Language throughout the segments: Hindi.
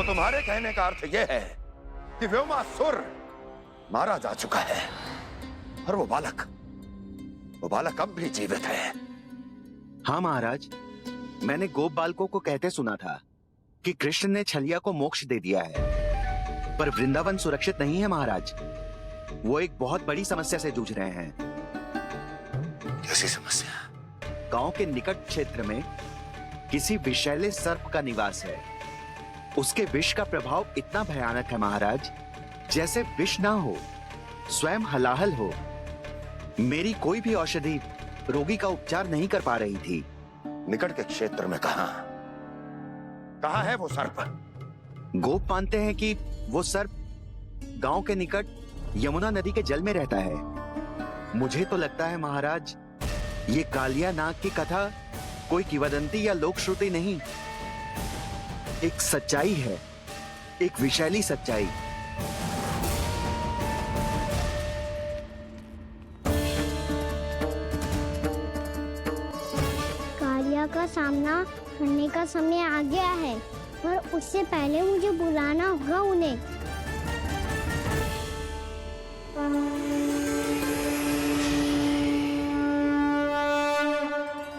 तुम्हारे कहने का अर्थ यह है कि व्योमासुर मारा जा चुका है और वो बालक अब भी जीवित है। हाँ महाराज, मैंने गोप बालकों को कहते सुना था कि कृष्ण ने छलिया को मोक्ष दे दिया है, पर वृंदावन सुरक्षित नहीं है महाराज। वो एक बहुत बड़ी समस्या से जूझ रहे हैं। कैसी समस्या? गांव के निकट क्षेत्र में किसी विषैले सर्प का निवास है। उसके विष का प्रभाव इतना भयानक है महाराज, जैसे विष ना हो, स्वयं हलाहल हो। मेरी कोई भी औषधि रोगी का उपचार नहीं कर पा रही थी। निकट के क्षेत्र में कहां है वो सर्प? गोप मानते हैं कि वो सर्प गांव के निकट यमुना नदी के जल में रहता है। मुझे तो लगता है महाराज, ये कालिया नाग की कथा कोई किंवदंती या लोक श्रुति नहीं, एक सच्चाई है, एक विषैली सच्चाई। कालिया का सामना करने का समय आ गया है, पर उससे पहले मुझे बुलाना होगा उन्हें।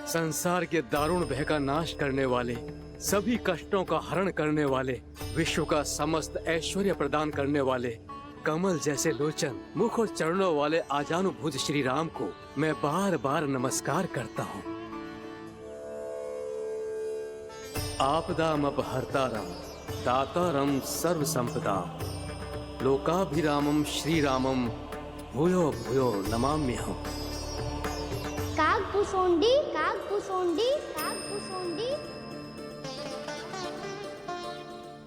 संसार के दारुण भय का नाश करने वाले, सभी कष्टों का हरण करने वाले, विश्व का समस्त ऐश्वर्य प्रदान करने वाले, कमल जैसे लोचन, मुख और चरणों वाले आजानुभूत श्री राम को मैं बार बार नमस्कार करता हूँ। आपदामपहर्तारं दातारं सर्व संपदाम लोकाभिरामं श्री रामम भूयो भूयो नमाम्यहम्। काकभूषुंडी काकभूषुंडी काकभूषुंडी।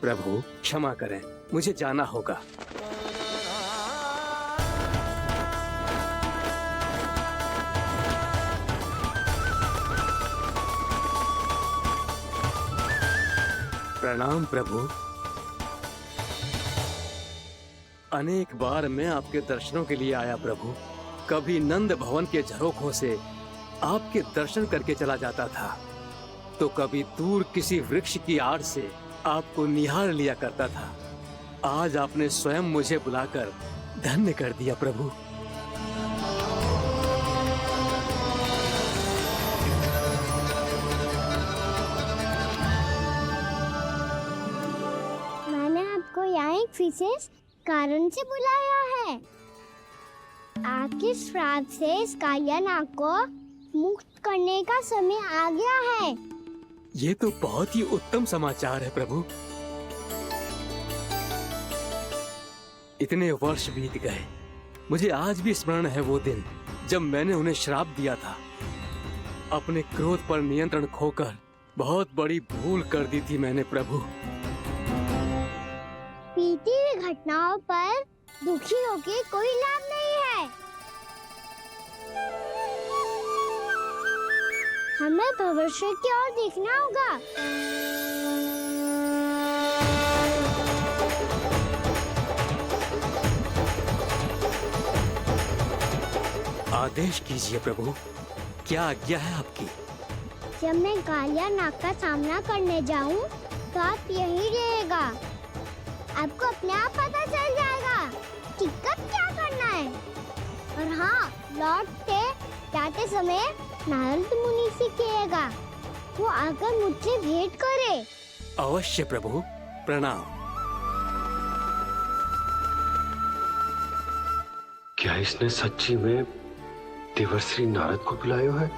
प्रभु क्षमा करें, मुझे जाना होगा। प्रणाम प्रभु। अनेक बार मैं आपके दर्शनों के लिए आया प्रभु। कभी नंद भवन के झरोखों से आपके दर्शन करके चला जाता था, तो कभी दूर किसी वृक्ष की आड़ से आपको निहार लिया करता था। आज आपने स्वयं मुझे बुलाकर धन्य कर दिया प्रभु। मैंने आपको यहाँ एक विशेष कारण से बुलाया है। आपके श्राप से इस कालिया नाग को मुक्त करने का समय आ गया है। ये तो बहुत ही उत्तम समाचार है प्रभु। इतने वर्ष बीत गए, मुझे आज भी स्मरण है वो दिन जब मैंने उन्हें श्राप दिया था। अपने क्रोध पर नियंत्रण खोकर बहुत बड़ी भूल कर दी थी मैंने प्रभु। बीती हुई घटनाओं पर दुखी होके कोई लाभ नहीं है। हमें भविष्य की ओर देखना होगा। आदेश कीजिए प्रभु, क्या आज्ञा है आपकी? जब मैं कालिया नाग का सामना करने जाऊं, तो आप यही रहेगा। आपको अपने आप पता चल जाएगा कि कब क्या करना है। और हाँ, लौटते जाते समय नारद मुनि से कहिएगा, वो आकर मुझसे भेंट करे। अवश्य प्रभु, प्रणाम। क्या इसने सच्ची में देवर्षि नारद को बुलाया है?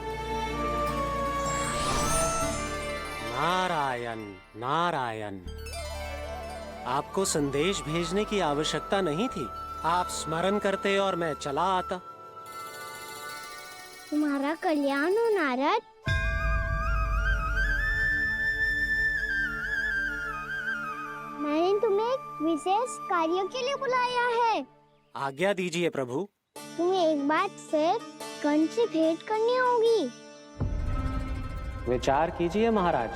नारायण नारायण। आपको संदेश भेजने की आवश्यकता नहीं थी। आप स्मरण करते और मैं चला आता। तुम्हारा कल्याण हो नारद। मैंने तुम्हें एक विशेष कार्य के लिए बुलाया है। आज्ञा दीजिए प्रभु। तुम्हें एक बात से कंठ से भेंट करनी होगी। विचार कीजिए महाराज।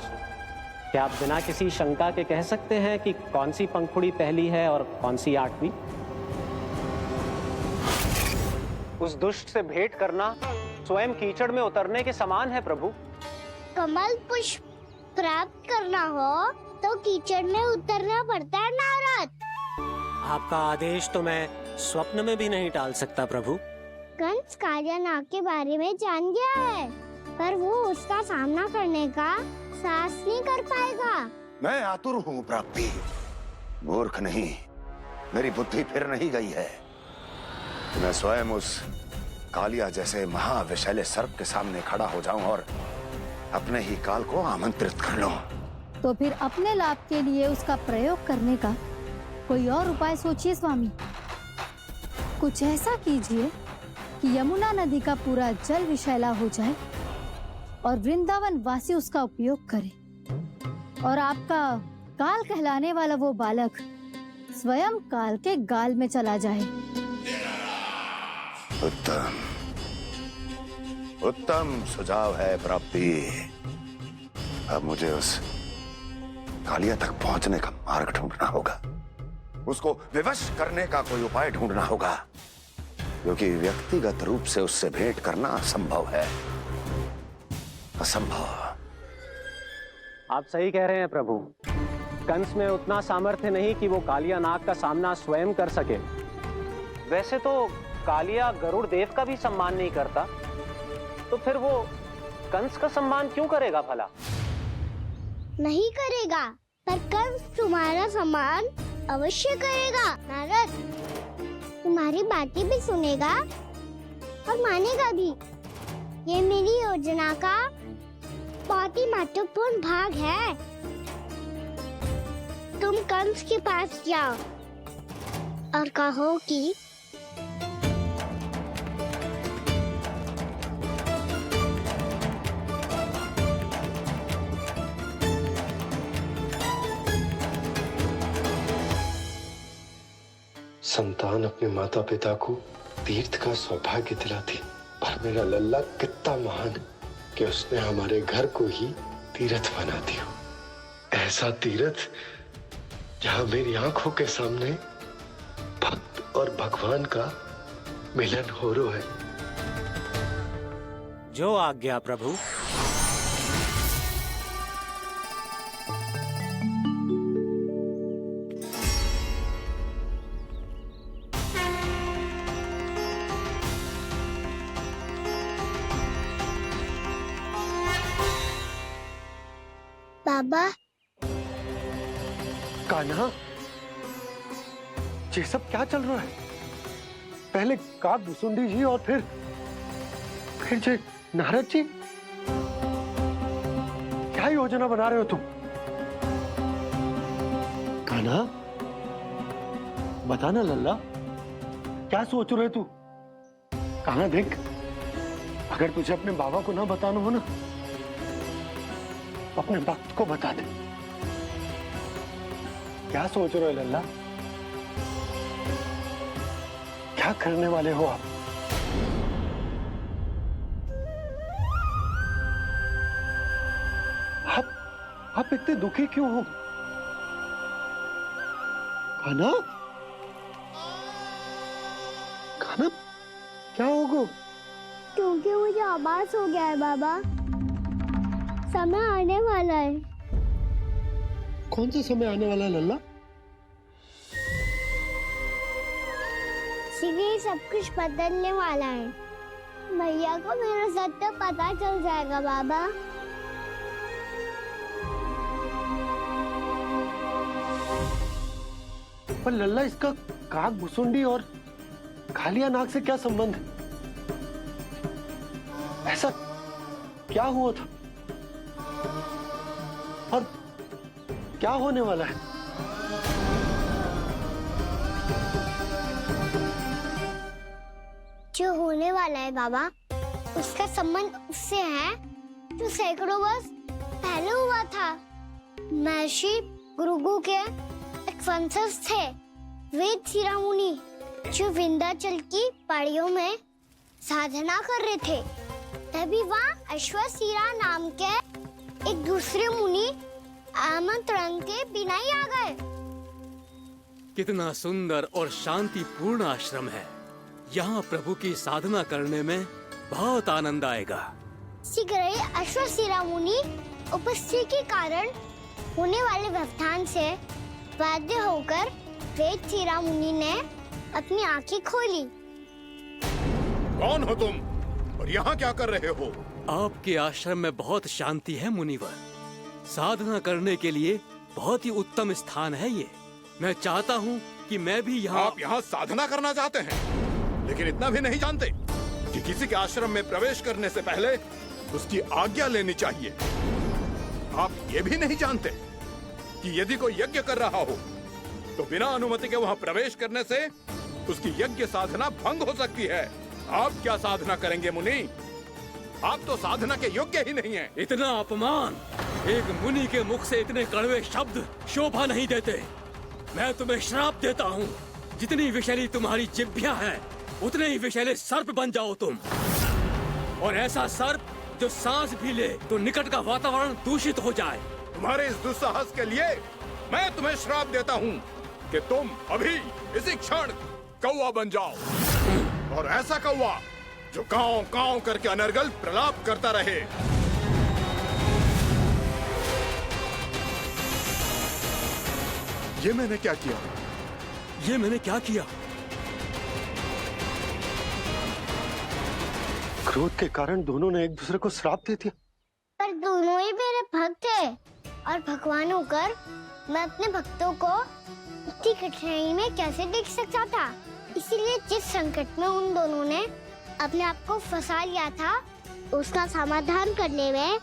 क्या आप बिना किसी शंका के कह सकते हैं कि कौन सी पंखुड़ी पहली है और कौन सी आठवीं? उस दुष्ट से भेंट करना स्वयं कीचड़ में उतरने के समान है प्रभु। कमल पुष्प प्राप्त करना हो तो कीचड़ में उतरना पड़ता है नारद। आपका आदेश तो मैं स्वप्न में भी नहीं टाल सकता प्रभु। कंस कालिया नाग के बारे में जान गया है, पर वो उसका सामना करने का साहस नहीं कर पाएगा। मैं आतुर हूँ प्राप्ति, मूर्ख नहीं। मेरी बुद्धि फिर नहीं गई है। मैं स्वयं उस कालिया जैसे महाविषैले सर्प के सामने खड़ा हो जाऊं और अपने ही काल को आमंत्रित कर लूं। तो फिर अपने लाभ के लिए उसका प्रयोग करने का कोई और उपाय सोचिए स्वामी। कुछ ऐसा कीजिए कि यमुना नदी का पूरा जल विषैला हो जाए और वृंदावन वासी उसका उपयोग करे, और आपका काल कहलाने वाला वो बालक स्वयं काल के गाल में चला जाए। उत्तम उत्तम सुझाव है प्राप्ति। अब मुझे उस कालिया तक पहुंचने का मार्ग ढूंढना होगा। उसको विवश करने का कोई उपाय ढूंढना होगा, क्योंकि व्यक्तिगत रूप से उससे भेंट करना असंभव है। असंभव। आप सही कह रहे हैं प्रभु। कंस में उतना सामर्थ्य नहीं कि वो कालिया नाग का सामना स्वयं कर सके। वैसे तो कालिया गरुड़ देव का भी सम्मान नहीं करता, तो फिर वो कंस का सम्मान क्यों करेगा भला? नहीं करेगा, पर कंस तुम्हारा सम्मान अवश्य करेगा नारद। तुम्हारी बातें भी सुनेगा और मानेगा भी। ये मेरी योजना का बहुत ही महत्वपूर्ण भाग है। तुम कंस के पास जाओ और कहो कि संतान अपने माता पिता को तीर्थ का सौभाग्य दिलाती, और मेरा लल्ला कितना महान कि उसने हमारे घर को ही तीर्थ बना दिया। ऐसा तीर्थ जहां मेरी आंखों के सामने भक्त और भगवान का मिलन हो रहा है। जो आज्ञा प्रभु। बाबा, कान्हा, ये सब क्या चल रहा है? पहले काग भुसुंडी जी और फिर ये नारद जी। क्या योजना बना रहे हो तुम? कान्हा, बताना लल्ला, क्या सोच रहे तू? कान्हा देख, अगर तुझे अपने बाबा को ना बताना हो ना, अपने भक्त को बता दे। क्या सोच रहे हो लल्ला? क्या करने वाले हो आप? आप इतने दुखी क्यों हो? कान्हा, कान्हा, क्या होगा? क्योंकि मुझे आभास हो गया है बाबा, समय आने वाला है। कौन सा समय आने वाला है लल्ला? शीघ्र सब कुछ बदलने वाला है। भैया को मेरा सत्य पता चल जाएगा बाबा। पर लल्ला, इसका काग भुसुंडी और कालिया नाग से क्या संबंध है? ऐसा क्या हुआ था और क्या होने वाला है? जो होने वाला है बाबा, उसका संबंध उससे है जो सैकड़ों वर्ष पहले हुआ था। महर्षि भृगु के एक वंशज थे, वेद शिरोमणि, जो विंध्याचल की पहाड़ियों में साधना कर रहे थे। तभी वहाँ अश्वशिरा नाम के एक दूसरे मुनि आमंत्रण के बिना ही आ गए। कितना सुंदर और शांतिपूर्ण आश्रम है। यहाँ प्रभु की साधना करने में बहुत आनंद आएगा। शीघ्र ही अश्वशिरा मुनि उपस्थिति के कारण होने वाले व्यवधान से बाध्य होकर वेद शिरा मुनि ने अपनी आंखें खोली। कौन हो तुम और यहाँ क्या कर रहे हो? आपके आश्रम में बहुत शांति है मुनिवर। साधना करने के लिए बहुत ही उत्तम स्थान है ये। मैं चाहता हूँ कि मैं भी यहाँ। आप यहाँ साधना करना चाहते हैं, लेकिन इतना भी नहीं जानते कि किसी के आश्रम में प्रवेश करने से पहले उसकी आज्ञा लेनी चाहिए। आप ये भी नहीं जानते कि यदि कोई यज्ञ कर रहा हो तो बिना अनुमति के वहाँ प्रवेश करने से उसकी यज्ञ साधना भंग हो सकती है। आप क्या साधना करेंगे मुनि? आप तो साधना के योग्य ही नहीं हैं। इतना अपमान! एक मुनि के मुख से इतने कड़वे शब्द शोभा नहीं देते। मैं तुम्हें श्राप देता हूँ, जितनी विषैली तुम्हारी जिह्वा है उतने ही विषैले सर्प बन जाओ तुम। और ऐसा सर्प जो सांस भी ले तो निकट का वातावरण दूषित हो जाए। तुम्हारे इस दुस्साहस के लिए मैं तुम्हें श्राप देता हूँ कि तुम अभी इसी क्षण कौवा बन जाओ, और ऐसा कौवा जो कांव कांव करके अनर्गल प्रलाप करता रहे। ये मैंने क्या किया? ये मैंने क्या किया? क्रोध के कारण दोनों ने एक दूसरे को श्राप दे दिया। पर दोनों ही मेरे भक्त थे, और भगवान होकर मैं अपने भक्तों को इतनी कठिनाई में कैसे देख सकता था। इसीलिए जिस संकट में उन दोनों ने अपने आप को फंसा लिया था, उसका समाधान करने में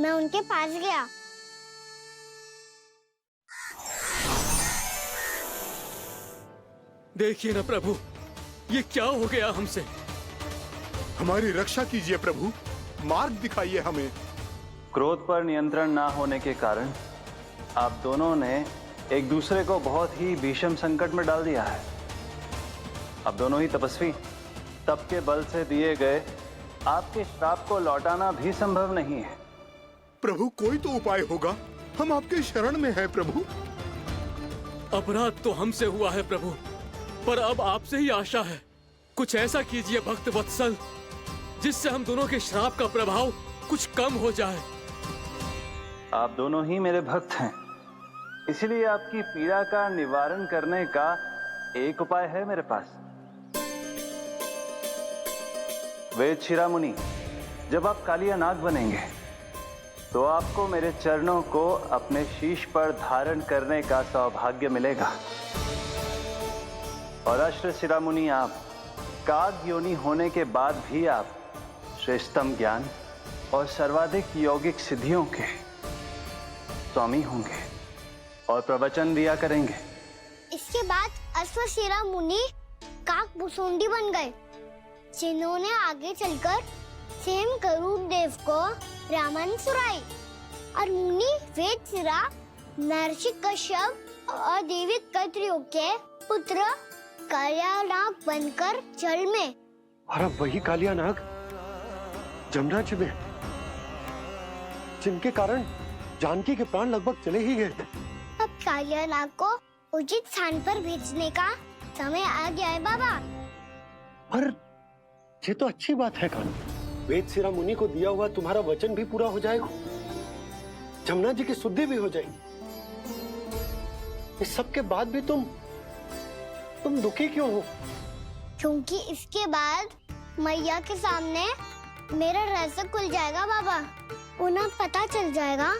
मैं उनके पास गया। देखिए ना प्रभु, ये क्या हो गया हमसे? हमारी रक्षा कीजिए प्रभु, मार्ग दिखाइए हमें। क्रोध पर नियंत्रण ना होने के कारण आप दोनों ने एक दूसरे को बहुत ही भीषण संकट में डाल दिया है। अब दोनों ही तपस्वी, तप के बल से दिए गए आपके श्राप को लौटाना भी संभव नहीं है। प्रभु कोई तो उपाय होगा, हम आपके शरण में हैं प्रभु। अपराध तो हमसे हुआ है प्रभु, पर अब आपसे ही आशा है। कुछ ऐसा कीजिए भक्त वत्सल, जिससे हम दोनों के श्राप का प्रभाव कुछ कम हो जाए। आप दोनों ही मेरे भक्त हैं, इसलिए आपकी पीड़ा का निवारण करने का एक उपाय है मेरे पास। वेद शिरा मुनि, जब आप कालिया नाग बनेंगे तो आपको मेरे चरणों को अपने शीश पर धारण करने का सौभाग्य मिलेगा। और अश्र शिरा मुनि, आप काग योनि होने के बाद भी आप श्रेष्ठतम ज्ञान और सर्वाधिक यौगिक सिद्धियों के स्वामी होंगे और प्रवचन दिया करेंगे। इसके बाद अश्वशिरा मुनि काक भुसुंडी बन गए, जिन्होंने आगे चलकर स्वयं गरुड़ देव को रामायण सुनाई। और मुनि वेदशिरा महर्षि कश्यप और देवी कत्रियों के पुत्र कालिया नाग बनकर जल में। और अब वही कालिया नाग जमुना जी में, जिनके कारण जानकी के प्राण लगभग चले ही गए थे। अब कालिया नाग को उचित स्थान पर भेजने का समय आ गया है बाबा। पर ये तो अच्छी बात है कान्हा, वेद शिरा मुनि को दिया हुआ तुम्हारा वचन भी पूरा हो जाएगा, जमुना जी की शुद्धि भी हो जाएगी। इस सब के बाद भी तुम दुखी क्यों हो? क्योंकि इसके बाद मैया के सामने मेरा रहस्य खुल जाएगा बाबा। उन्हें पता चल जाएगा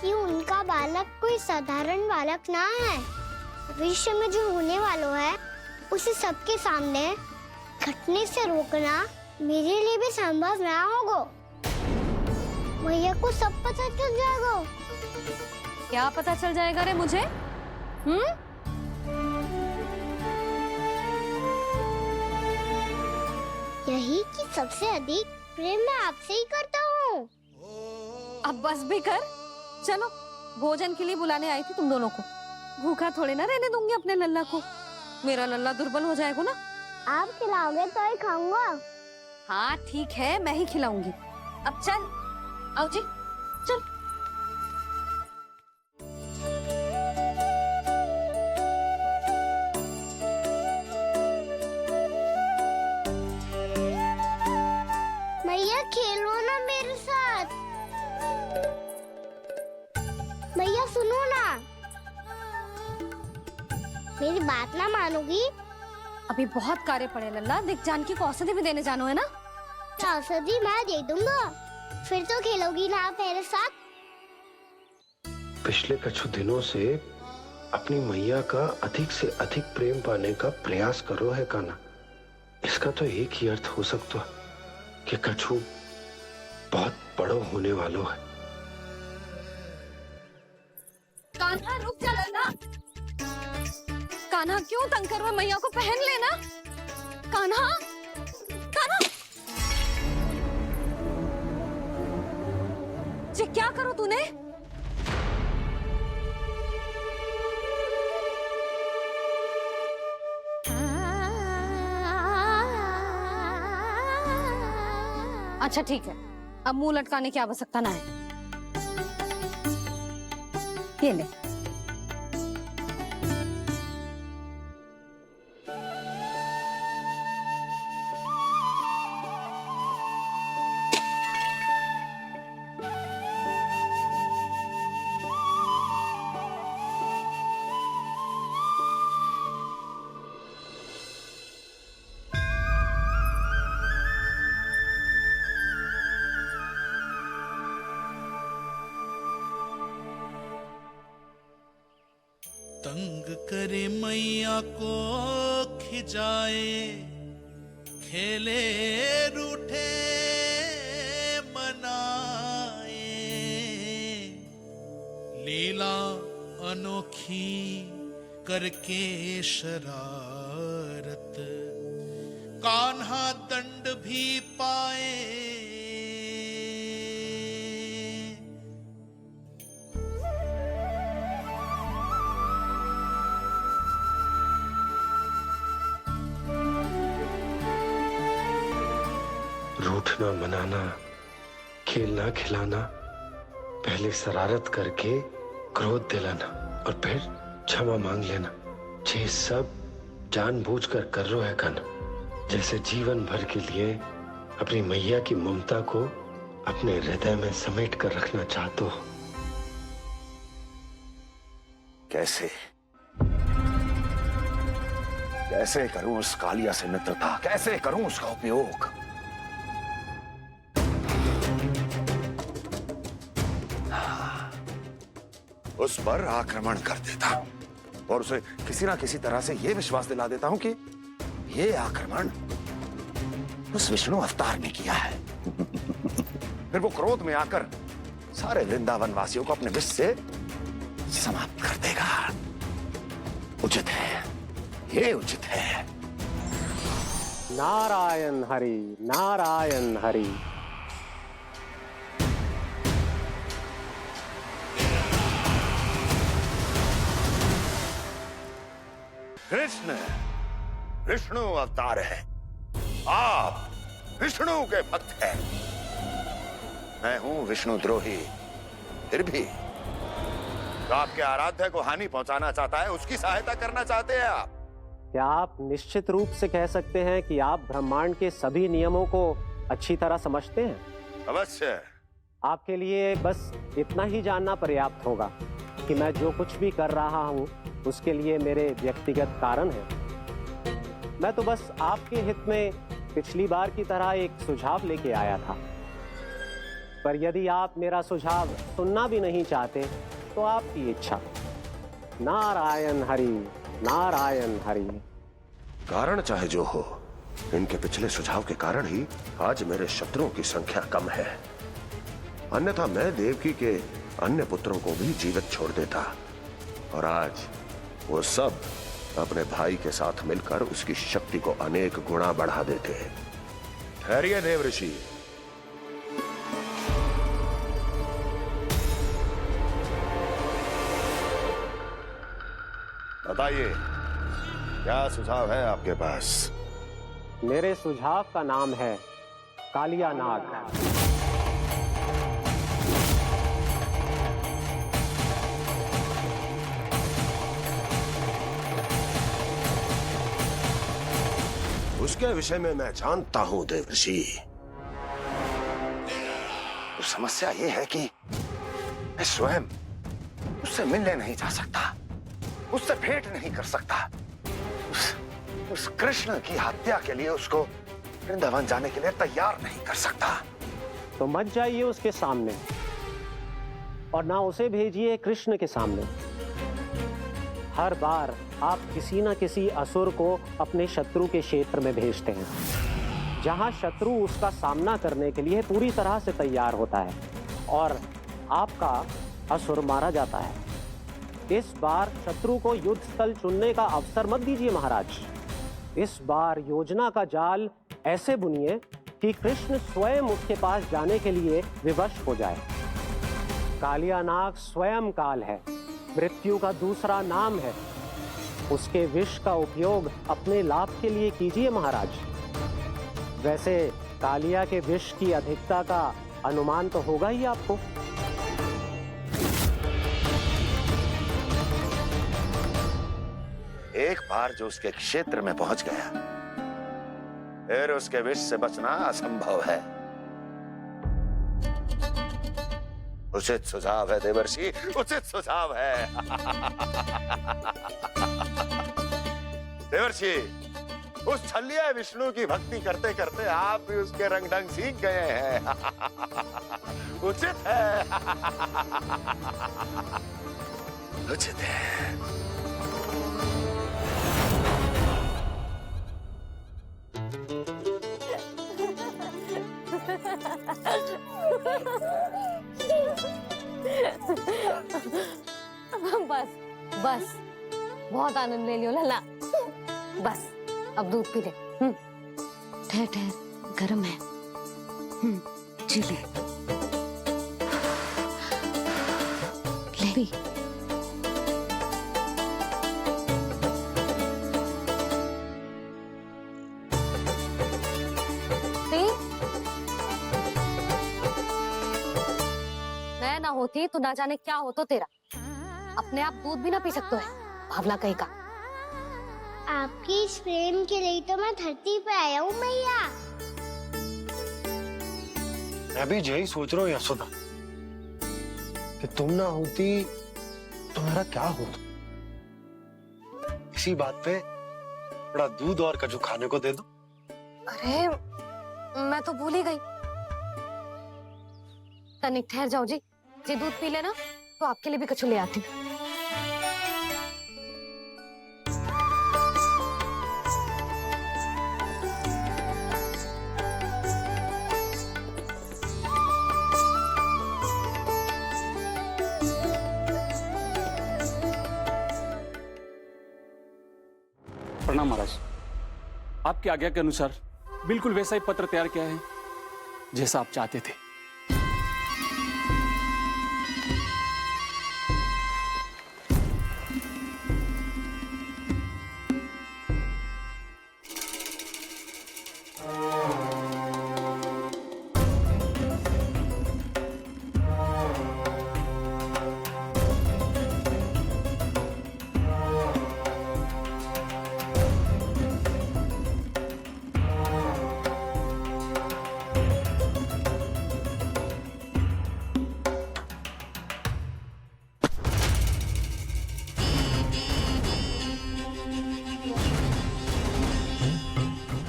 कि उनका बालक कोई साधारण बालक ना है। भविष्य में जो होने वाला है उसे सबके सामने घटने से रोकना मेरे लिए भी संभव ना होगा। मैया को सब पता चल जाएगा। क्या पता चल जाएगा रे मुझे? यही कि सबसे अधिक प्रेम मैं आपसे ही करता हूँ। अब बस भी कर, चलो भोजन के लिए बुलाने आई थी तुम दोनों को। भूखा थोड़े ना रहने दूंगी अपने लल्ला को, मेरा लल्ला दुर्बल हो जाएगा ना। आप खिलाओगे तो ही खाऊंगा। हाँ ठीक है, मैं ही खिलाऊंगी। अब चल, आओ जी, चल। मैया खेलो ना मेरे साथ। मैया सुनो बात ना मानोगी? अभी बहुत कार्य पड़े लल्ला, देख जानकी को औषधि भी देने जानो है ना। औषधि मैं दे दूंगा, फिर तो खेलोगी ना आप मेरे साथ? पिछले कुछ दिनों से अपनी मैया का अधिक से अधिक प्रेम पाने का प्रयास करो है कान्हा। इसका तो एक ही अर्थ हो सकता है कि कछु बहुत बड़ो होने वालों है। कान्हा रुक जा लल्ला। कान्हा क्यों तंग कर रहा है? मैया को पहन लेना। कान्हा, कान्हा, ये क्या करो तूने? अच्छा ठीक है, अब मुंह लटकाने की आवश्यकता ना है। ये ले। तंग करे मैया को खिजाए, खेले रूठे मनाए, लीला अनोखी करके शरारत, कान्हा दंड भी पाए। रूठना मनाना, खेलना खिलाना, पहले शरारत करके क्रोध दिलाना और फिर क्षमा मांग लेना, ये सब जानबूझकर कर रहे है कान्हा। जैसे जीवन भर के लिए अपनी मैया की ममता को अपने हृदय में समेट कर रखना चाहते हो। कैसे कैसे करूं उस कालिया से मित्रता, कैसे करूं उसका उपयोग? उस पर आक्रमण कर देता हूं और उसे किसी ना किसी तरह से यह विश्वास दिला देता हूं कि यह आक्रमण उस विष्णु अवतार ने किया है। फिर वो क्रोध में आकर सारे वृंदावन वासियों को अपने विष से समाप्त कर देगा। उचित है, ये उचित है। नारायण हरि, नारायण हरि। कृष्ण विष्णु अवतार है, आप विष्णु के भक्त हैं। मैं हूं विष्णु द्रोही, फिर भी तो आपके आराध्य को हानि पहुंचाना चाहता है, उसकी सहायता करना चाहते हैं आप। क्या आप निश्चित रूप से कह सकते हैं कि आप ब्रह्मांड के सभी नियमों को अच्छी तरह समझते हैं? अवश्य। आपके लिए बस इतना ही जानना पर्याप्त होगा कि मैं जो कुछ भी कर रहा हूं उसके लिए मेरे व्यक्तिगत कारण हैं। मैं तो बस आपके हित में पिछली बार की तरह एक सुझाव लेके आया था, पर यदि आप मेरा सुझाव सुनना भी नहीं चाहते तो आपकी इच्छा। नारायण हरि, नारायण हरि। कारण चाहे जो हो, इनके पिछले सुझाव के कारण ही आज मेरे शत्रुओं की संख्या कम है। अन्यथा मैं देवकी के अन्य पुत्रों को भी जीवित छोड़ देता और आज वो सब अपने भाई के साथ मिलकर उसकी शक्ति को अनेक गुना बढ़ा देते हैं। ठहरिए देव ऋषि। बताइए, क्या सुझाव है आपके पास? मेरे सुझाव का नाम है कालिया नाग। उसके विषय में मैं जानता हूं देव ऋषि। तो समस्या यह है कि मैं स्वयं उससे मिलने नहीं जा सकता, उससे भेंट नहीं कर सकता, उस कृष्ण की हत्या के लिए उसको वृंदावन जाने के लिए तैयार नहीं कर सकता। तो मत जाइए उसके सामने और ना उसे भेजिए कृष्ण के सामने। हर बार आप किसी न किसी असुर को अपने शत्रु के क्षेत्र में भेजते हैं, जहां शत्रु उसका सामना करने के लिए पूरी तरह से तैयार होता है और आपका असुर मारा जाता है। इस बार शत्रु को युद्ध स्थल चुनने का अवसर मत दीजिए महाराज। इस बार योजना का जाल ऐसे बुनिए कि कृष्ण स्वयं उसके पास जाने के लिए विवश हो जाए। कालिया नाग स्वयं काल है, मृत्यु का दूसरा नाम है। उसके विष का उपयोग अपने लाभ के लिए कीजिए महाराज। वैसे कालिया के विष की अधिकता का अनुमान तो होगा ही आपको। एक बार जो उसके क्षेत्र में पहुंच गया, फिर उसके विष से बचना असंभव है। उचित सुझाव है देवर्षि, उचित सुझाव है। देवर्षि, उस छलिया विष्णु की भक्ति करते करते आप भी उसके रंग ढंग सीख गए हैं। उचित है, उचित है। बस बस, बहुत आनंद ले लियो लल्ला। बस अब दूध पी ले। ठहर ठहर, गर्म है। जी ले पी। मैं ना होती तो ना जाने क्या होता तेरा। अपने आप दूध भी ना पी सकते है, भावना कहीं का। आपकी इस प्रेम के लिए तो मैं धरती पे आया हूँ मैया। मैं भी यही सोच रहा हूँ यशोदा कि तुम ना होती तो मेरा क्या होता। इसी बात पे थोड़ा दूध और कजू खाने को दे दो। अरे मैं तो भूल ही गई। तनिक ठहर जाओ जी, दूध पी लेना तो आपके लिए भी कछु ले आती हूँ। प्रणाम महाराज। आपकी आज्ञा के अनुसार बिल्कुल वैसा ही पत्र तैयार किया है जैसा आप चाहते थे।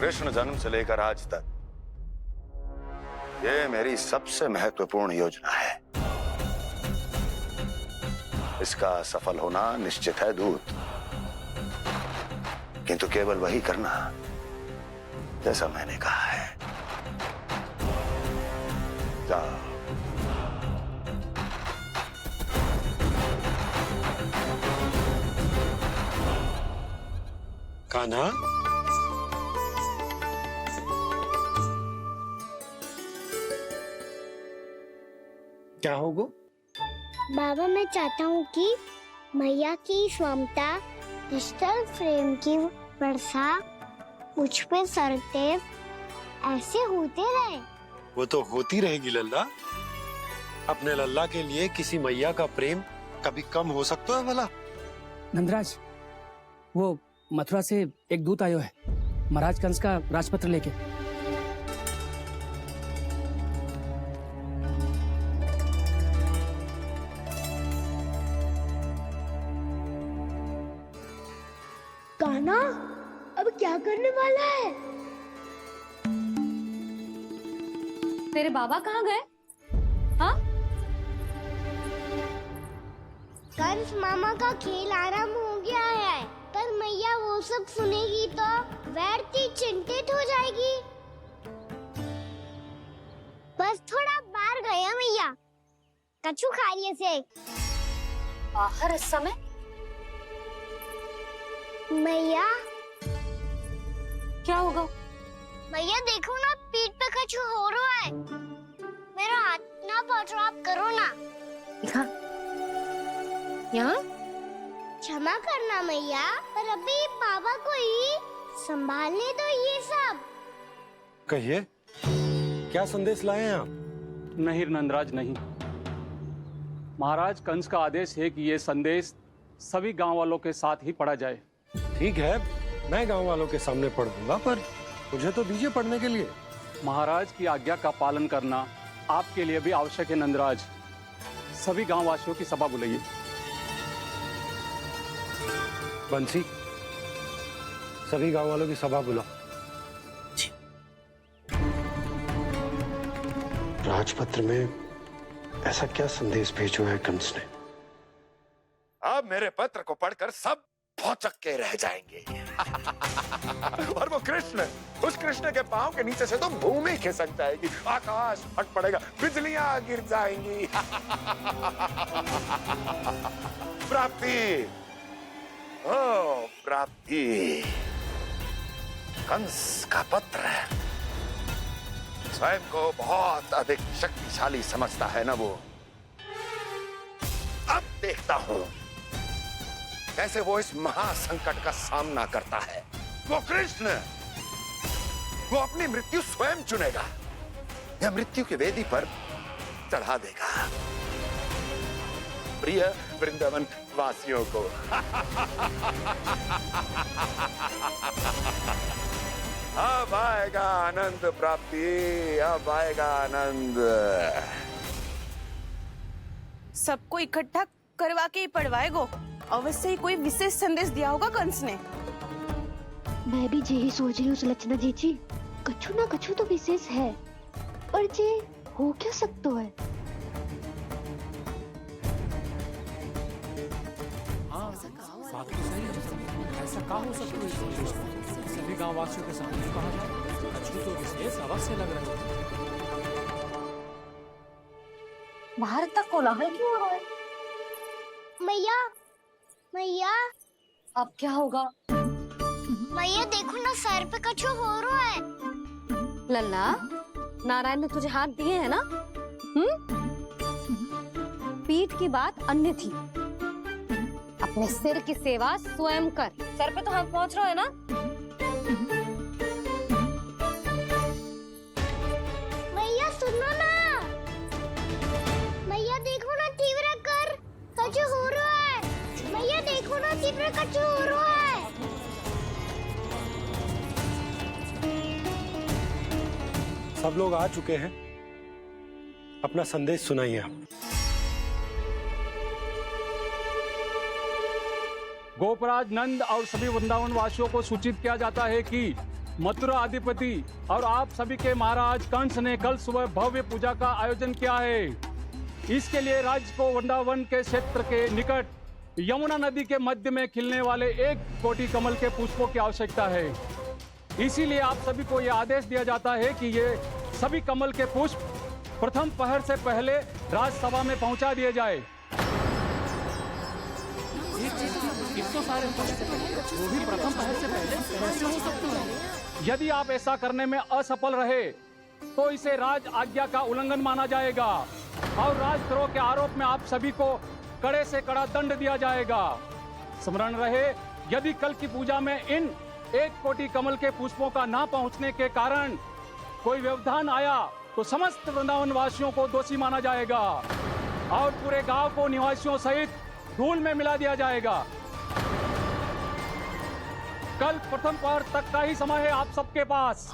कृष्ण जन्म से लेकर आज तक ये मेरी सबसे महत्वपूर्ण योजना है। इसका सफल होना निश्चित है दूत, किंतु केवल वही करना जैसा मैंने कहा है। जाओ। कान्हा, क्या होगा? बाबा मैं चाहता हूँ कि मैया की स्वमता क्रिस्टल फ्रेम की वर्षा मुझ पे सरते ऐसे होते रहे। वो तो होती रहेगी लल्ला। अपने लल्ला के लिए किसी मैया का प्रेम कभी कम हो सकता है भला? नंदराज, वो मथुरा से एक दूत आयो है महाराज कंस का राजपत्र लेके। कान्हा, अब क्या करने वाला है? तेरे बाबा कहाँ गए? हाँ? कंस मामा का खेल आरंभ हो गया है, पर मैया वो सब सुनेगी तो व्यर्थ चिंतित हो जाएगी। बस थोड़ा बाहर गया मैया, कछु खा लिए से। बाहर इस समय? मैया क्या होगा? मैया देखो ना, पीठ पे कछु हो रहा है। मेरा हाथ ना पहुंचो, आप करो ना। यहाँ? क्षमा करना मैया, पर अभी बाबा को ही संभालने दो ये सब। कहिए, क्या संदेश लाए हैं आप? नहीं नंदराज, नहीं। महाराज कंस का आदेश है कि ये संदेश सभी गांव वालों के साथ ही पढ़ा जाए। ठीक है, मैं गांव वालों के सामने पढ़ दूंगा, पर मुझे तो दीजिए पढ़ने के लिए। महाराज की आज्ञा का पालन करना आपके लिए भी आवश्यक है नंदराज। सभी गांव वासियों की सभा बुलाइए। बंसी, सभी गांव वालों की सभा बुलाओ। राजपत्र में ऐसा क्या संदेश भेजो है कंस ने? अब मेरे पत्र को पढ़कर सब भौचक के रह जाएंगे। और वो कृष्ण, उस कृष्ण के पांव के नीचे से तो भूमि खिसक जाएगी, आकाश फट पड़ेगा, बिजलियां गिर जाएंगी। प्राप्ति, ओ प्राप्ति, कंस का पत्र। स्वयं को बहुत अधिक शक्तिशाली समझता है ना वो। अब देखता हूं कैसे वो इस महासंकट का सामना करता है। वो कृष्ण, वो अपनी मृत्यु स्वयं चुनेगा या मृत्यु की वेदी पर चढ़ा देगा। प्रिय वृंदावन वासियों को अब आएगा आनंद प्राप्ति, अब आएगा आनंद। सबको इकट्ठा करवा के ही पढ़वाएगो। अवश्य ही कोई विशेष संदेश दिया होगा कंस ने। मैं भी यही सोच रही हूँ सुलक्षणा जी, कछु ना कछु तो विशेष है, और जे हो क्या सकता है? बात तो सही है। ऐसा क्या हो सकता है? सभी गांव वासियों के सामने कहा जाए, कछु तो विशेष अवश्य लग रहा है। बाहर तक कोलाहल क्यों हो रहा है? मैया, मैया, अब क्या होगा? मैया देखो ना, सर पे कछु हो रहा है। लल्ला, नारायण ने तुझे हाथ दिए हैं ना? पीठ की बात अन्य थी। अपने सिर की सेवा स्वयं कर। सर पे तो हाथ पहुंच रहा है ना? मैया सुनो ना, मैया देखो ना, तीव्र कर कछु हो रहा है। मैया देखो ना, तीव्र कछु हो रहा है। सब लोग आ चुके हैं, अपना संदेश सुनाइए आप। गोपराज नंद और सभी वृंदावन वासियों को सूचित किया जाता है कि मथुरा अधिपति और आप सभी के महाराज कंस ने कल सुबह भव्य पूजा का आयोजन किया है। इसके लिए राज्य को वृंदावन के क्षेत्र के निकट यमुना नदी के मध्य में खिलने वाले 1 कोटि कमल के पुष्पों की आवश्यकता है। इसीलिए आप सभी को यह आदेश दिया जाता है कि ये सभी कमल के पुष्प प्रथम पहर से पहले राजसभा में पहुंचा दिए जाए। सारे वो भी प्रथम पहर से पहले कैसे हो सकते हैं? यदि आप ऐसा करने में असफल रहे तो इसे राज आज्ञा का उल्लंघन माना जाएगा और राजद्रोह के आरोप में आप सभी को कड़े से कड़ा दंड दिया जाएगा। स्मरण रहे, यदि कल की पूजा में इन 1 कोटि कमल के पुष्पों का ना पहुंचने के कारण कोई व्यवधान आया तो समस्त वृंदावन वासियों को दोषी माना जाएगा और पूरे गांव को निवासियों सहित धूल में मिला दिया जाएगा। कल प्रथम पहर तक का ही समय है आप सबके पास।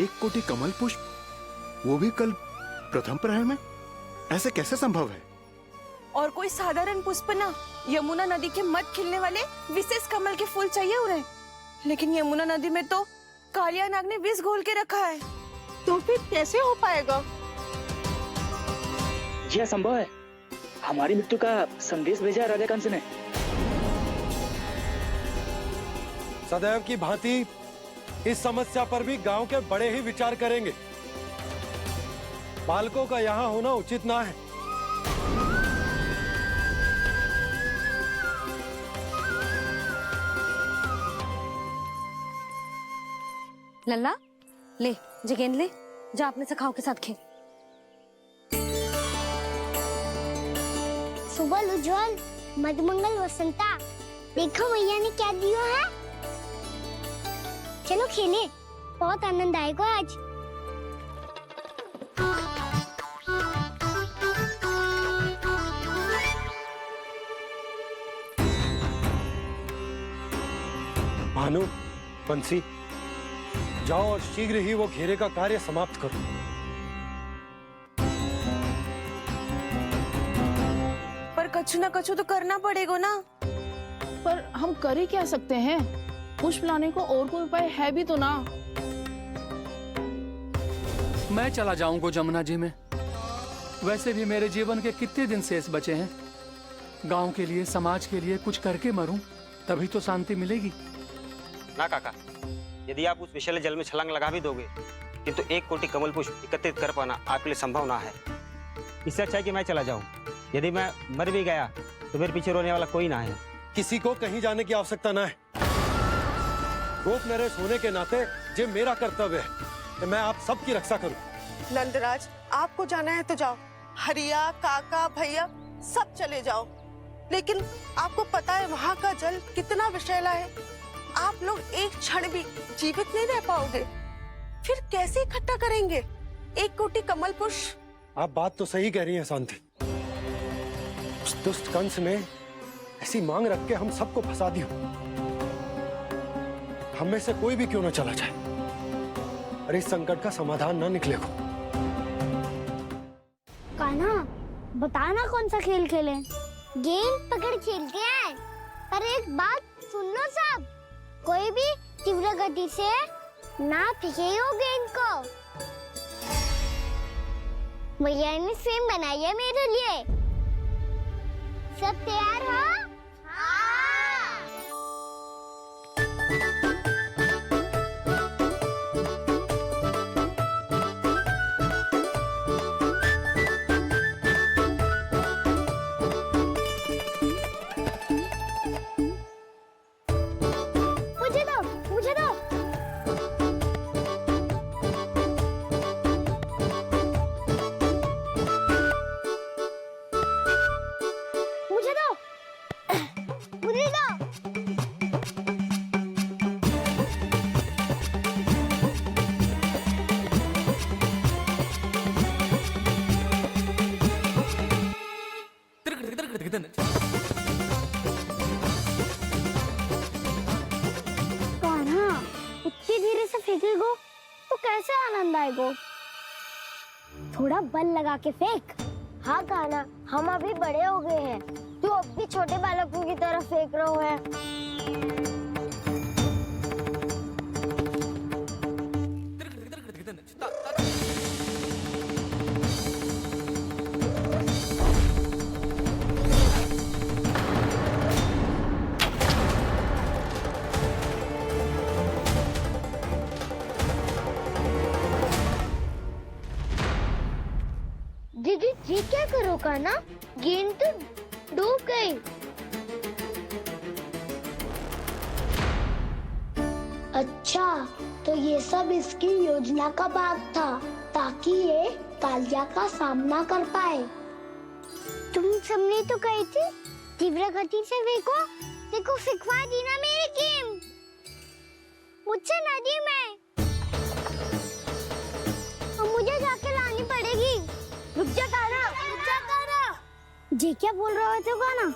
1 कोटि कमल पुष्प, वो भी कल प्रथम प्रहर में? ऐसे कैसे संभव है? और कोई साधारण पुष्प ना, यमुना नदी के मध्य खिलने वाले विशेष कमल के फूल चाहिए उन्हें। लेकिन यमुना नदी में तो कालिया नाग ने विष घोल के रखा है, तो फिर कैसे हो पाएगा? यह संभव है। हमारी मृत्यु का संदेश भेजा राजा कंस ने। सदैव की भांति इस समस्या पर भी गांव के बड़े ही विचार करेंगे। बालकों का यहाँ होना उचित ना है। लल्ला ले, जे गेंद ले, जा अपने सखाओं के साथ खेल। सुबह उज्जवल, मधुमंगल वसंता, देखो भैया ने क्या दिया है। चलो खेलें, बहुत आनंद आएगा आज। भानु, बंसी, जाओ और शीघ्र ही वो घेरे का कार्य समाप्त करो। पर कछु ना कछु तो करना पड़ेगा ना। पर हम कर ही क्या सकते हैं? पुष्प लाने को और कोई उपाय है भी तो ना। मैं चला जाऊंगा जमुना जी में। वैसे भी मेरे जीवन के कितने दिन शेष बचे हैं। गांव के लिए, समाज के लिए कुछ करके मरूं, तभी तो शांति मिलेगी। ना काका, यदि आप उस विषैले जल में छलांग लगा भी दोगे, किंतु 1 कोटि कमल पुष्प एकत्रित कर पाना आपके लिए संभव ना है। इससे अच्छा है कि मैं चला जाऊं। यदि मैं मर भी गया तो मेरे पीछे रोने वाला कोई ना है। किसी को कहीं जाने की आवश्यकता ना है। गोप नरेश होने के नाते ये मेरा कर्तव्य है कि मैं आप सबकी रक्षा करूं। नंदराज, आपको जाना है तो जाओ। हरिया, काका, भैया सब चले जाओ। लेकिन आपको पता है वहाँ का जल कितना विषैला है। आप लोग एक क्षण भी जीवित नहीं रह पाओगे। फिर कैसे इकट्ठा करेंगे 1 कोटि कमल पुष्प? आप बात तो सही कह रही हैं शांति। उस दुष्ट कंस ने ऐसी मांग रख के हम सबको फंसा दिया। हम में से कोई भी क्यों न चला जाए और इस संकट का समाधान न निकले को। कान्हा, बताना कौन सा खेल खेलें? गेंद पकड़ खेलते हैं। पर एक बात सुन लो सब, कोई भी तीव्र गति से ना फेंकेगा गेंद को। भैया ने फ्रेम बनाई है मेरे लिए। सब तैयार हो? तो कैसे आनंद आएगा? थोड़ा बल लगा के फेंक। हाँ कान्हा, हम अभी बड़े हो गए हैं, तू अब भी छोटे बालकों की तरह फेंक रहा है। दीदी जी क्या करो कान्हा? गेंद तो डूब गई। अच्छा, तो ये सब इसकी योजना का भाग था ताकि ये कालिया का सामना कर पाए। तुम सबने तो कही थी तीव्र गति से फेंको। देखो फिकवा दी ना मेरी गेम मुझसे नदी में। अब मुझे जाके लानी पड़ेगी। रुक जा कान्हा, रुक जा कान्हा। जी क्या बोल रहे थे कान्हा?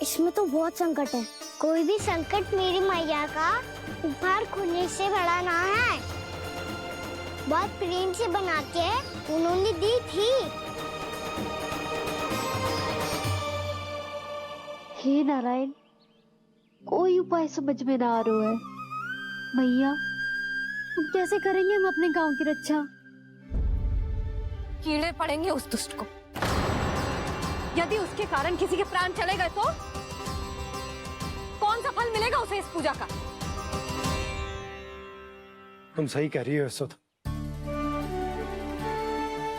इसमें तो बहुत संकट है। कोई भी संकट मेरी मैया का उपहार खोने से बड़ा ना है। बहुत प्रेम से बना के उन्होंने दी थी। हे नारायण, कोई उपाय समझ में ना आ रहा है। मैया, अब कैसे करेंगे हम अपने गांव की रक्षा? कीड़े पड़ेंगे उस दुष्ट को। यदि उसके कारण किसी के प्राण चले गए तो कौन सा फल मिलेगा उसे इस पूजा का? तुम सही कह रही हो यशोदा।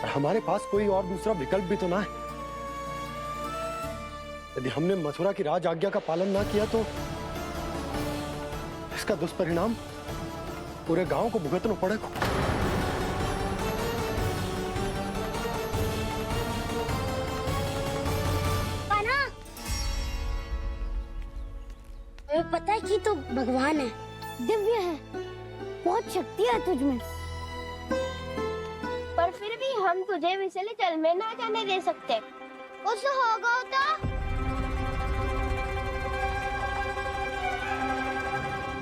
हमारे पास कोई और दूसरा विकल्प भी तो ना है। यदि हमने मथुरा की राज आज्ञा का पालन ना किया तो इसका दुष्परिणाम पूरे गांव को भुगतना पड़ेगा। कान्हा, तुम्हें पता है कि तू भगवान है, दिव्य है, बहुत शक्ति है तुझमें, पर फिर भी हम तुझे विषैले जल में ना जाने दे सकते। कुछ होगा तो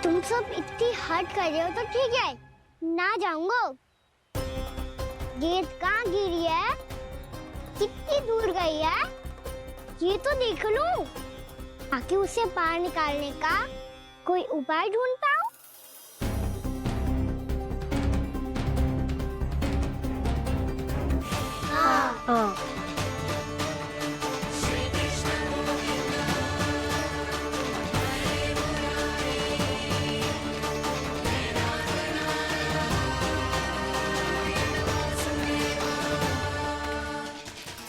तुम सब इतनी हट कर रहे हो तो ठीक है, ना जाऊंगा। गेंद कहाँ गिरी है, कितनी दूर गई है, ये तो देख लूं, ताकि उसे बाहर निकालने का कोई उपाय ढूंढता हूँ। हाँ।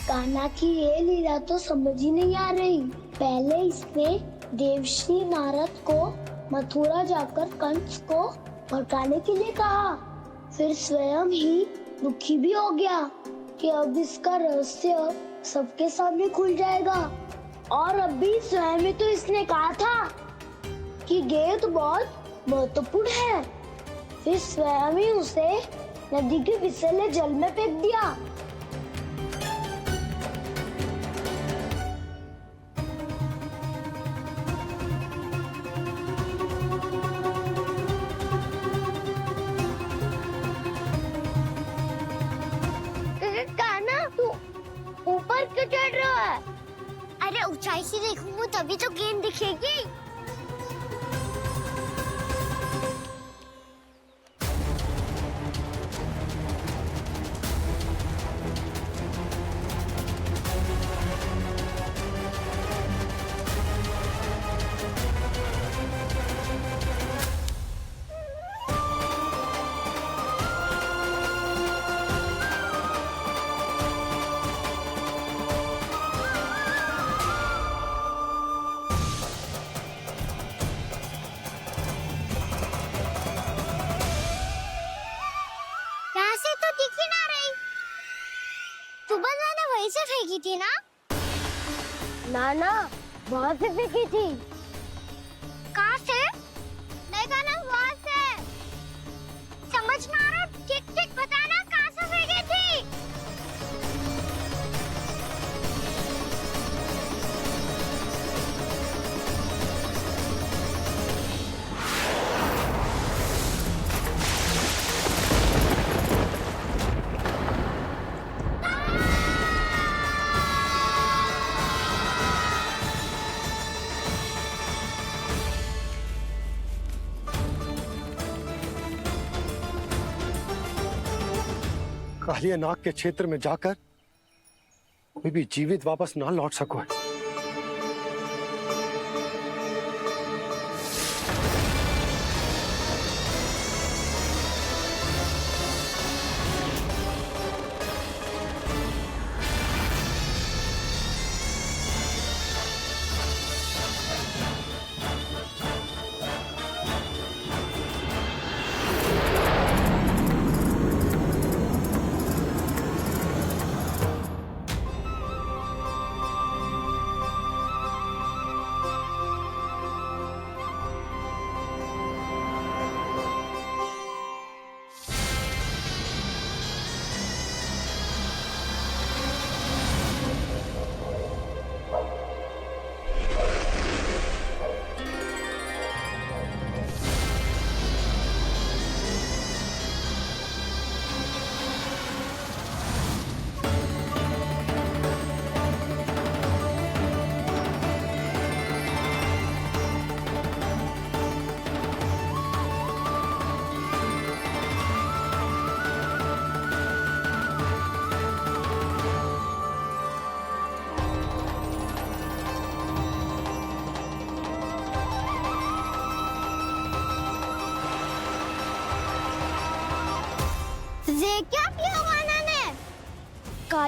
कान्हा की ये लीला तो समझ ही नहीं आ रही। पहले इसने देवश्री नारद को मथुरा जाकर कंस को भड़काने के लिए कहा, फिर स्वयं ही दुखी भी हो गया कि अब इसका रहस्य सबके सामने खुल जाएगा। और अभी स्वयं ही तो इसने कहा था कि गेंद बहुत महत्वपूर्ण है, फिर स्वयं ही उसे नदी के विषैले जल में फेंक दिया। ऊपर क्यों चढ़ रहा है? अरे ऊंचाई से देखूंगा तभी तो गेंद दिखेगी। से फेंकी थी ना? ना, वहाँ से फेंकी थी। कहाँ से? देखा ना, वहाँ से। समझ में आ रहा? ठीक बताना, कहाँ से फेंकी थी? कालिया नाग के क्षेत्र में जाकर कोई भी जीवित वापस ना लौट सको।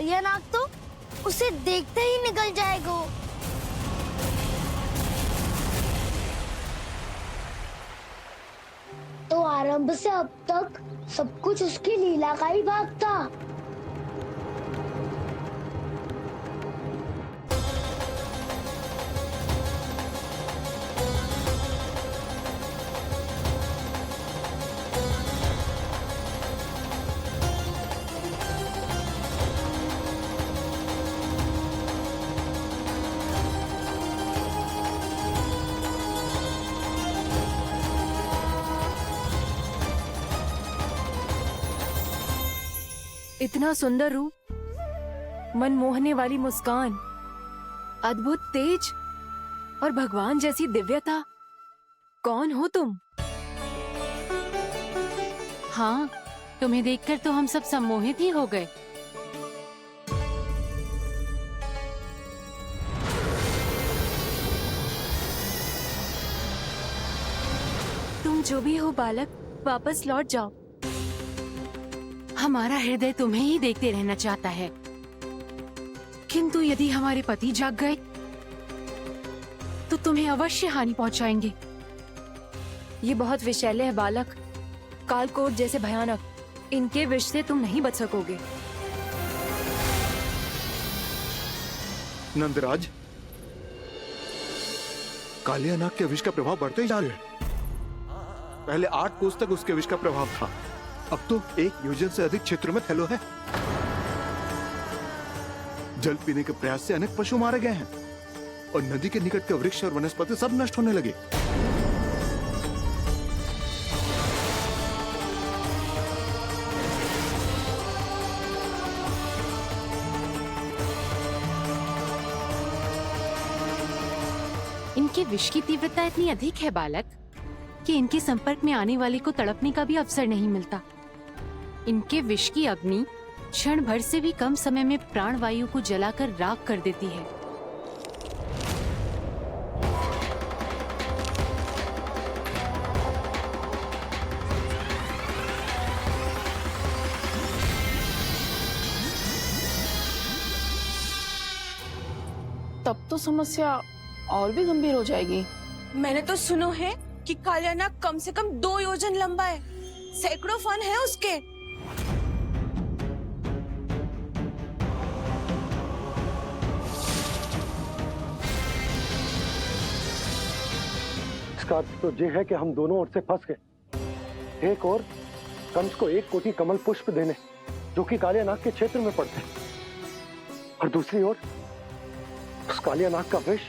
कालिया नाग तो उसे देखते ही निकल जाएगा। तो आरंभ से अब तक सब कुछ उसकी लीला का ही भाग था। इतना सुंदर रूप, मन मोहने वाली मुस्कान, अद्भुत तेज और भगवान जैसी दिव्यता। कौन हो तुम? हाँ, तुम्हें देखकर तो हम सब सम्मोहित ही हो गए। तुम जो भी हो बालक, वापस लौट जाओ। हमारा हृदय तुम्हें ही देखते रहना चाहता है, किंतु यदि हमारे पति जाग गए तो तुम्हें अवश्य हानि पहुंचाएंगे। ये बहुत विषैले है बालक, कालकोट जैसे भयानक। इनके विष से तुम नहीं बच सकोगे। नंदराज, कालिया नाग के विष का प्रभाव बढ़ते ही जा रहा है। पहले 8 कोस तक उसके विष का प्रभाव था, अब तो 1 योजन से अधिक क्षेत्र में फैलो है। जल पीने के प्रयास से अनेक पशु मारे गए हैं और नदी के निकट के वृक्ष और वनस्पति सब नष्ट होने लगे। इनके विष की तीव्रता इतनी अधिक है बालक कि इनके संपर्क में आने वाले को तड़पने का भी अवसर नहीं मिलता। इनके विष की अग्नि क्षण भर से भी कम समय में प्राणवायु को जलाकर राख कर देती है। तब तो समस्या और भी गंभीर हो जाएगी। मैंने तो सुनो है कि कालिया नाग कम से कम 2 योजन लंबा है, सैकड़ों फन है उसके। इसका अर्थ तो ये है कि हम दोनों ओर से फंस गए। एक और कंस को 1 कोटि कमल पुष्प देने जो कि कालिया नाग के क्षेत्र में पड़ते हैं, और दूसरी ओर उस कालिया नाग का विष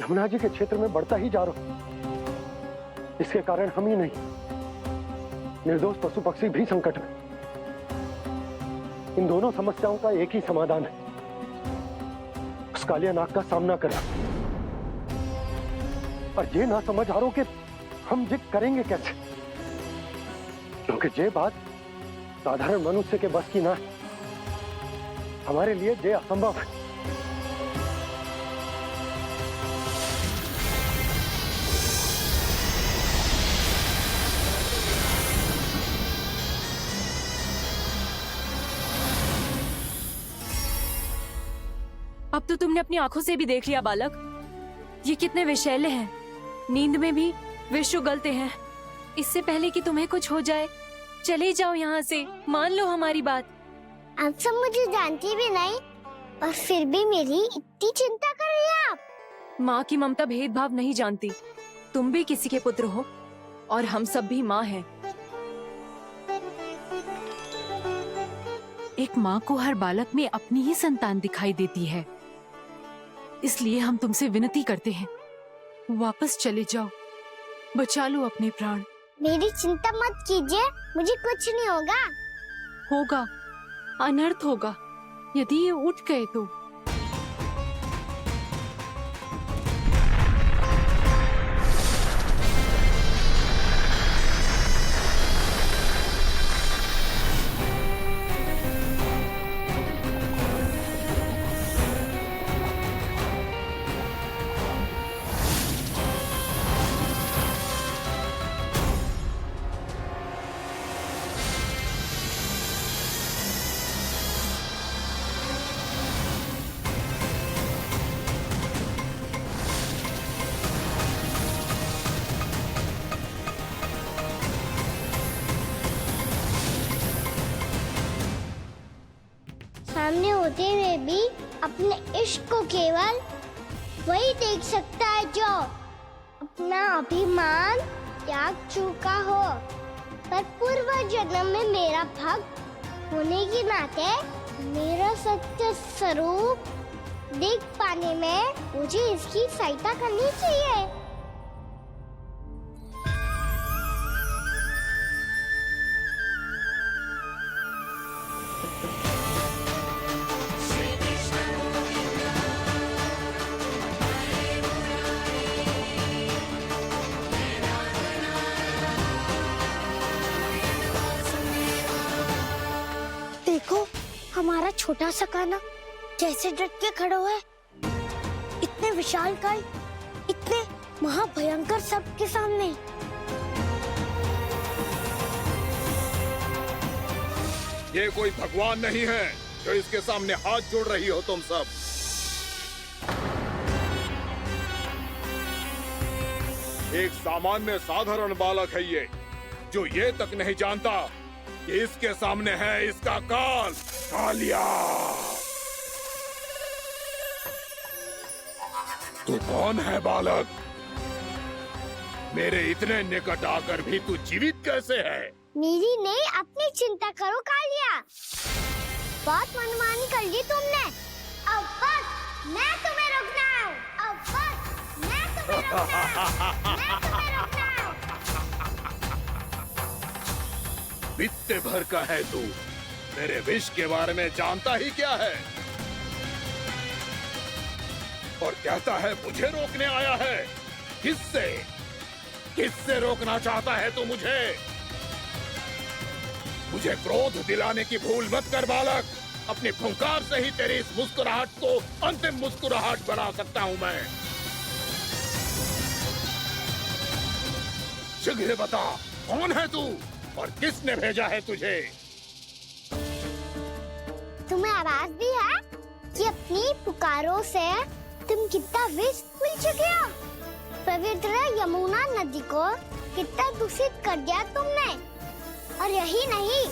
यमुना जी के क्षेत्र में बढ़ता ही जा रहा। इसके कारण हम ही नहीं, निर्दोष पशु पक्षी भी संकट में। इन दोनों समस्याओं का एक ही समाधान है, उस कालिया नाग का सामना करना। और ये ना समझ आ रहा कि हम ये करेंगे कैसे, क्योंकि ये बात साधारण मनुष्य के बस की ना है। हमारे लिए ये असंभव है। अब तो तुमने अपनी आंखों से भी देख लिया बालक, ये कितने विषैले हैं। नींद में भी विष उगलते हैं। इससे पहले कि तुम्हें कुछ हो जाए, चले जाओ यहाँ से, मान लो हमारी बात। आप सब मुझे जानती भी नहीं और फिर भी मेरी इतनी चिंता कर रही हैं आप। माँ की ममता भेदभाव नहीं जानती। तुम भी किसी के पुत्र हो और हम सब भी माँ हैं। एक माँ को हर बालक में अपनी ही संतान दिखाई देती है, इसलिए हम तुमसे विनती करते हैं, वापस चले जाओ, बचा लो अपने प्राण। मेरी चिंता मत कीजिए, मुझे कुछ नहीं होगा। होगा, अनर्थ होगा यदि ये उठ गए तो। सामने होते हुए भी अपने इश्क को केवल वही देख सकता है जो अपना अभिमान त्याग चुका हो। पर पूर्व जन्म में मेरा भक्त होने के नाते मेरा सत्य स्वरूप देख पाने में मुझे इसकी सहायता करनी चाहिए। देखो हमारा छोटा सा कान्हा कैसे डट के खड़ा हुआ है, इतने विशालकाय, इतने महाभयंकर सबके सामने। ये कोई भगवान नहीं है जो इसके सामने हाथ जोड़ रही हो तुम सब। एक सामान्य साधारण बालक है ये, जो ये तक नहीं जानता कि इसके सामने है इसका काल, कालिया। तू कौन है बालक? मेरे इतने निकट आकर भी तू जीवित कैसे है? मेरी नहीं, अपनी चिंता करो कालिया। बहुत मनमानी कर ली तुमने। अब बस मैं तुम्हें रोकना हूँ। अब बस मैं तुम्हें रोकना हूँ। मैं तुम्हें रोकना हूँ। बित्ते भर का है तू, मेरे विष के बारे में जानता ही क्या है? और कहता है मुझे रोकने आया है। किससे? किससे रोकना चाहता है तू मुझे? मुझे क्रोध दिलाने की भूल मत कर बालक। अपनी फुंकार से ही तेरी इस मुस्कुराहट को अंतिम मुस्कुराहट बना सकता हूँ मैं। शीघ्र बता, कौन है तू और किसने भेजा है तुझे? तुम्हें आवाज दी है कि अपनी पुकारों से तुम कितना विष भूल चुके हो। पवित्र यमुना नदी को कितना दूषित कर दिया तुमने। और यही नहीं,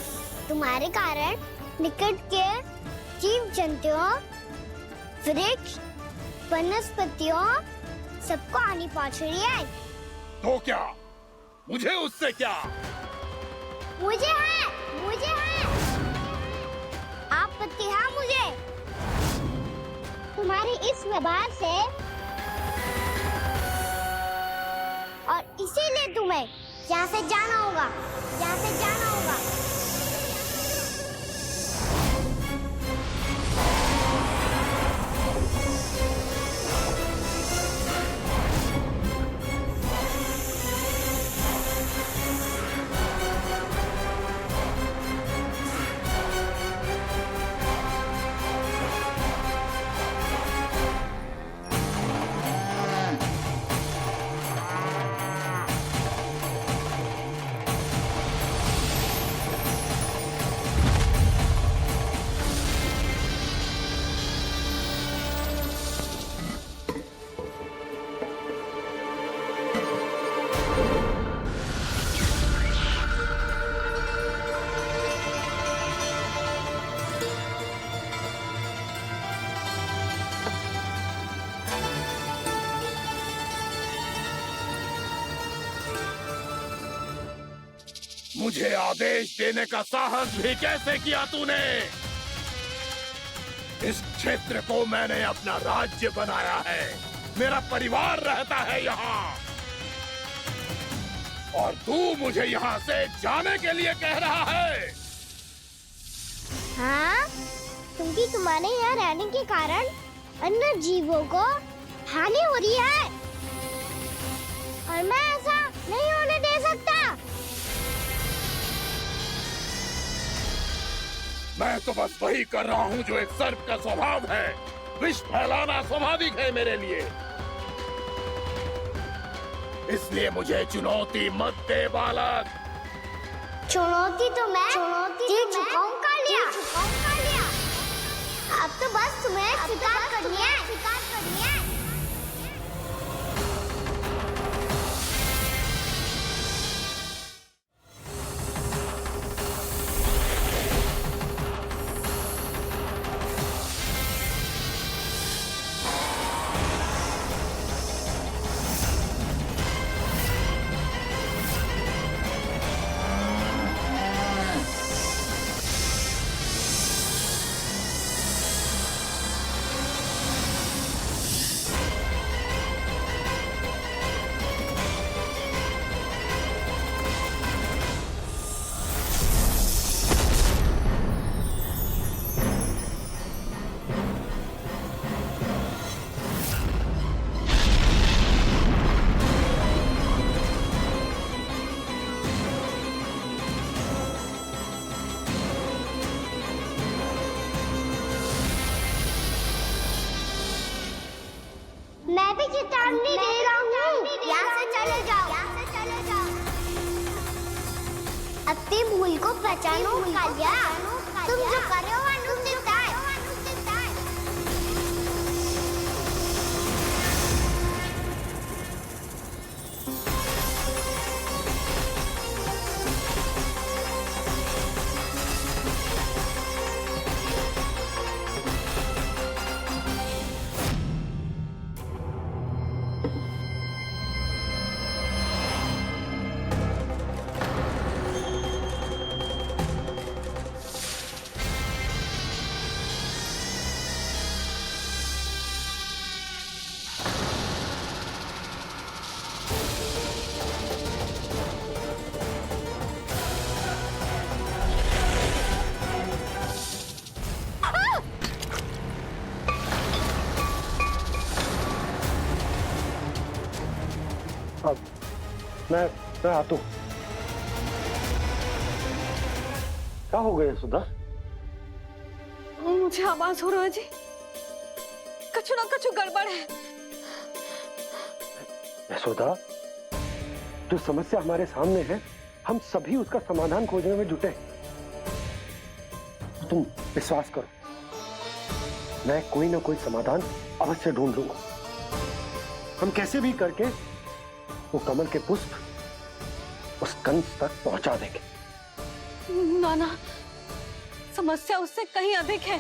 तुम्हारे कारण निकट के जीव जंतुओं, वृक्ष, वनस्पतियों सबको हानि पहुंच रही है। तो क्या? मुझे उससे क्या? मुझे है आपत्ति है मुझे तुम्हारी इस व्यवहार से, और इसीलिए तुम्हें यहाँ से जाना होगा, यहाँ से जाना होगा। मुझे आदेश देने का साहस भी कैसे किया तूने? इस क्षेत्र को मैंने अपना राज्य बनाया है, मेरा परिवार रहता है यहाँ, और तू मुझे यहाँ से जाने के लिए कह रहा है? हाँ, क्योंकि तुम्हारे यहाँ रहने के कारण अन्य जीवों को हानि हो रही है, और मैं ऐसा नहीं होने दे सकता। मैं तो बस वही कर रहा हूँ जो एक सर्प का स्वभाव है। विष फैलाना स्वाभाविक है मेरे लिए, इसलिए मुझे चुनौती मत दे बालक। चुनौती तो मैं दे चुका हूँ कालिया। अब तो बस तुम्हें स्वीकार करनी है। करने दे रहा हूँ। यहाँ से चले जाओ। अपनी भूल को पहचानो कालिया। तुम जो कर रहे हो अनुचित है। मैं आता हूँ। क्या हो गया सुधा? मुझे आवाज हो रहा है जी, कछु ना कछु गड़बड़ है। यशोदा, जो समस्या हमारे सामने है, हम सभी उसका समाधान खोजने में जुटे। तुम विश्वास करो, मैं कोई ना कोई समाधान अवश्य ढूंढ लूंगा। हम कैसे भी करके वो कमल के पुष्प उस कंस तक पहुंचा देंगे। नाना, समस्या उससे कहीं अधिक है,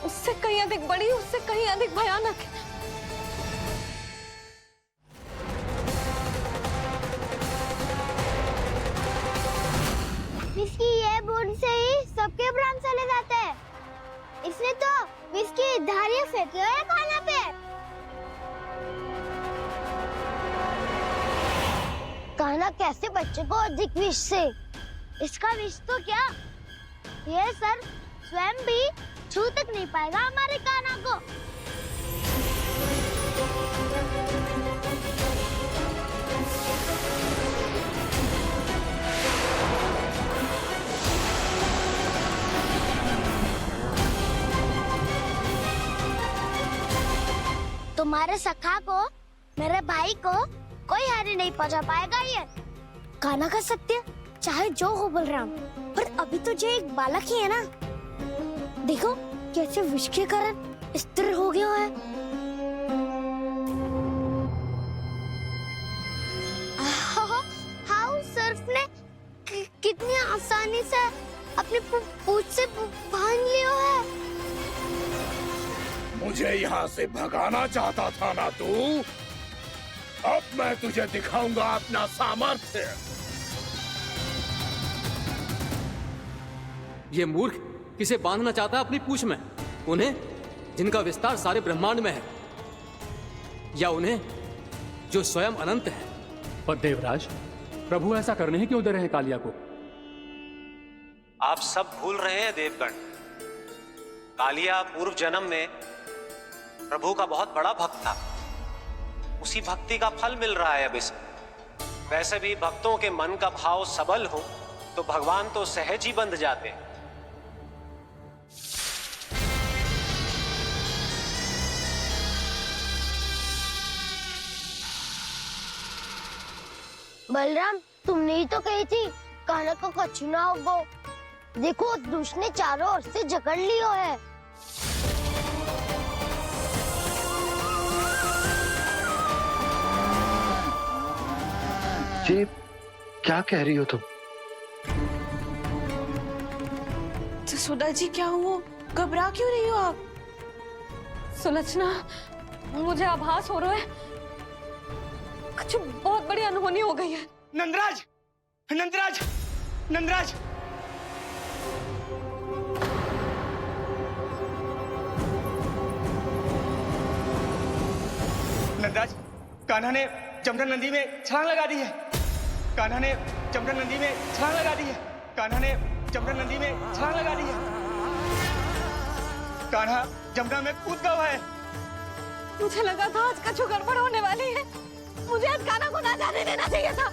उससे कहीं अधिक बड़ी, उससे कहीं अधिक भयानक है। विस्की ये बूंद से ही सबके प्राण चले जाते हैं। इसने तो विस्की धारियां फेंके हुए खाना पे। कान्हा कैसे बच्चे को अधिक विष से? इसका विष तो क्या, ये सर स्वयं भी छू तक नहीं पाएगा हमारे कान्हा को। तुम्हारे सखा को, मेरे भाई को कोई हानि नहीं पहुंचा पाएगा। ये कान्हा का सत्य चाहे जो हो बलराम, पर अभी तो जो एक बालक ही है ना। देखो कैसे विष के कारण स्थिर हो गया है। हाउ सर्फ ने कितनी आसानी से अपनी पूंछ से बांध लिया है। मुझे यहाँ से भगाना चाहता था ना तू? अब मैं तुझे दिखाऊंगा अपना सामर्थ्य। ये मूर्ख किसे बांधना चाहता है अपनी पूंछ में? उन्हें जिनका विस्तार सारे ब्रह्मांड में है, या उन्हें जो स्वयं अनंत है? पर देवराज, प्रभु ऐसा करने ही क्यों दे रहे हैं कालिया को? आप सब भूल रहे हैं देवगण। कालिया पूर्व जन्म में प्रभु का बहुत बड़ा भक्त था। उसी भक्ति का फल मिल रहा है अब इसे। वैसे भी भक्तों के मन का भाव सबल हो तो भगवान तो सहज ही बंध जाते हैं। बलराम, तुमने ही तो कही थी कान्हा को कछु ना होगो। देखो दुष्ट ने चारों ओर से जकड़ लियो है। जी, क्या कह रही हो तुम? सुधा जी, क्या हुआ? घबरा क्यों रही हो आप? सुलक्षणा, मुझे आभास हो रहा है कुछ बहुत बड़ी अनहोनी हो गई है। नंदराज, नंदराज, नंदराज! नंदराज, कान्हा ने जमुना नदी में छलांग लगा दी है। कान्हा ने जमुना नदी में छलांग लगा दी है। कान्हा ने जमुना नदी में छलांग लगा दी है। कान्हा जमुना में कूद गया है। मुझे लगा था आज कछु गड़बड़ होने वाली है। मुझे आज कान्हा को ना जाने देना चाहिए था।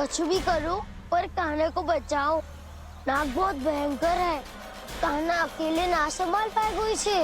कुछ भी करो पर कान्हा को बचाओ। नाग बहुत भयंकर है, कान्हा अकेले ना संभाल पाएगा इसे।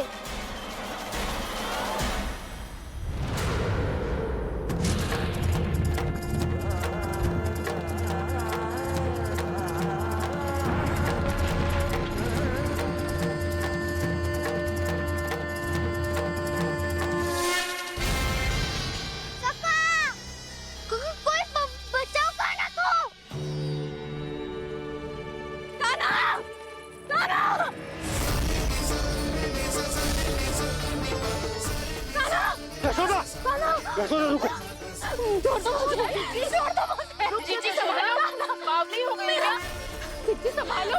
यशोदा रुको। छोड़ दो मुझे, छोड़ दो मुझे। रुकिए, संभालो, बावली हो गई क्या? संभालो।